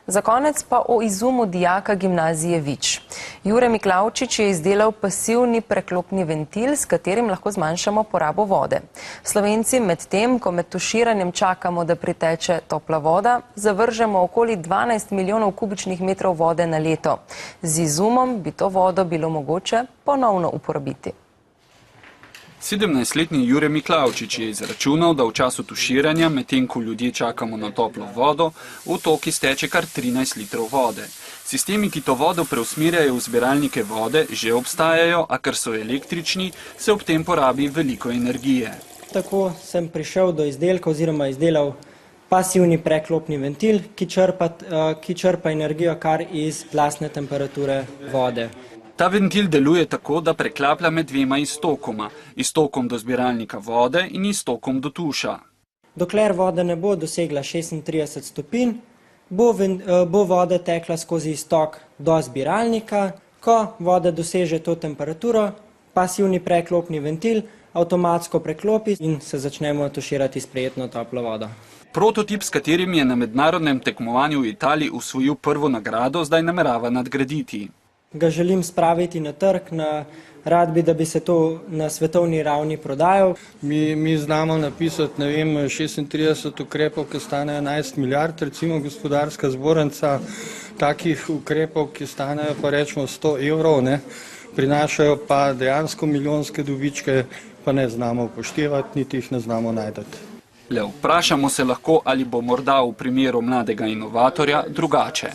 Za konec pa o izumu dijaka gimnazije Vič. Jure Miklavčič je izdelal pasivni preklopni ventil, s katerim lahko zmanjšamo porabo vode. Slovenci medtem, ko med tuširanjem čakamo, da priteče topla voda, zavržemo okoli 12 milijonov kubičnih metrov vode na leto. Z izumom bi to vodo bilo mogoče ponovno uporabiti. 17-letni Jure Miklavčič je izračunal, da v času tuširanja, medtem ko ljudje čakamo na toplo vodo, v tok izteče kar 13 litrov vode. Sistemi, ki to vodo preusmerjajo v zbiralnike vode, že obstajajo, a ker so električni, se ob tem porabi veliko energije. Tako sem prišel do izdelka oziroma izdelal pasivni preklopni ventil, ki črpa energijo kar iz tlastne temperature vode. Ta ventil deluje tako, da preklaplja med dvema iztokoma, iztokom do zbiralnika vode in iztokom do tuša. Dokler voda ne bo dosegla 36 stopinj, bo voda tekla skozi iztok do zbiralnika. Ko voda doseže to temperaturo, pasivni preklopni ventil avtomatsko preklopi in se začnemo tuširati s prijetno toplo vodo. Prototip, s katerim je na mednarodnem tekmovanju v Italiji osvojil prvo nagrado, zdaj namerava nadgraditi. Ga želim spraviti na trg, rad bi, da bi se to na svetovni ravni prodajal. Mi znamo napisati, 36 ukrepov, ki stanejo 11 milijard, recimo gospodarska zbornica, takih ukrepov, ki stanejo pa rečemo 100 evrov, prinašajo pa dejansko milijonske dobičke, pa ne znamo upoštevati, niti jih ne znamo najdati. Le vprašamo se lahko, ali bo morda v primeru mladega inovatorja drugače.